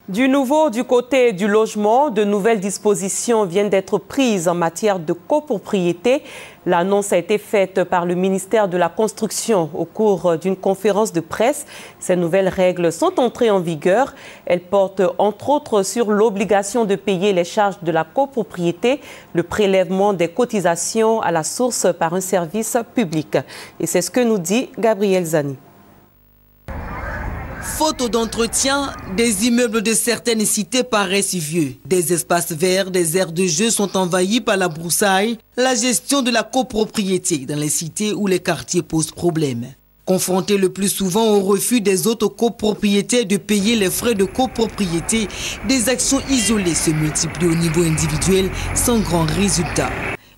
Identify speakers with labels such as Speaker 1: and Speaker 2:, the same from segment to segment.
Speaker 1: Du nouveau du côté du logement, de nouvelles dispositions viennent d'être prises en matière de copropriété. L'annonce a été faite par le ministère de la Construction au cours d'une conférence de presse. Ces nouvelles règles sont entrées en vigueur. Elles portent entre autres sur l'obligation de payer les charges de la copropriété, le prélèvement des cotisations à la source par un service public. Et c'est ce que nous dit Gabriel Zani.
Speaker 2: Faute d'entretien, des immeubles de certaines cités paraissent vieux. Des espaces verts, des aires de jeu sont envahis par la broussaille. La gestion de la copropriété dans les cités où les quartiers posent problème. Confrontés le plus souvent au refus des autres copropriétaires de payer les frais de copropriété, des actions isolées se multiplient au niveau individuel sans grand résultat.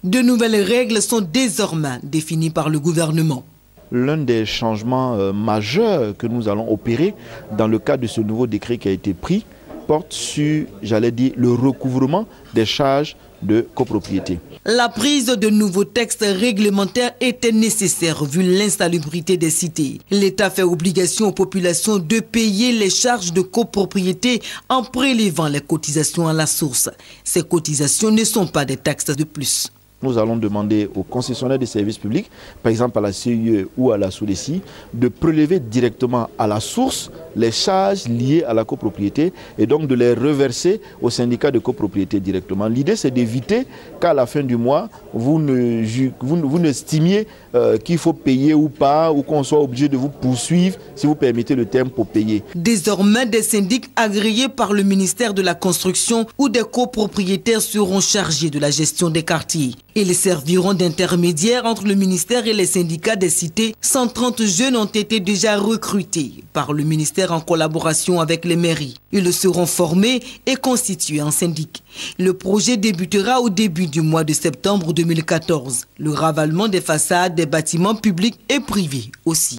Speaker 2: De nouvelles règles sont désormais définies par le gouvernement.
Speaker 3: L'un des changements majeurs que nous allons opérer dans le cadre de ce nouveau décret qui a été pris porte sur, j'allais dire, le recouvrement des charges de copropriété.
Speaker 2: La prise de nouveaux textes réglementaires était nécessaire vu l'insalubrité des cités. L'État fait obligation aux populations de payer les charges de copropriété en prélevant les cotisations à la source. Ces cotisations ne sont pas des taxes de plus.
Speaker 3: Nous allons demander aux concessionnaires de services publics, par exemple à la CIE ou à la SODECI, de prélever directement à la source les charges liées à la copropriété et donc de les reverser au syndicat de copropriété directement. L'idée, c'est d'éviter qu'à la fin du mois, vous n'estimiez qu'il faut payer ou pas, ou qu'on soit obligé de vous poursuivre, si vous permettez le terme, pour payer.
Speaker 2: Désormais, des syndics agréés par le ministère de la Construction ou des copropriétaires seront chargés de la gestion des quartiers. Ils serviront d'intermédiaires entre le ministère et les syndicats des cités. 130 jeunes ont été déjà recrutés par le ministère en collaboration avec les mairies. Ils seront formés et constitués en syndic. Le projet débutera au début du mois de septembre 2014. Le ravalement des façades des bâtiments publics et privés aussi.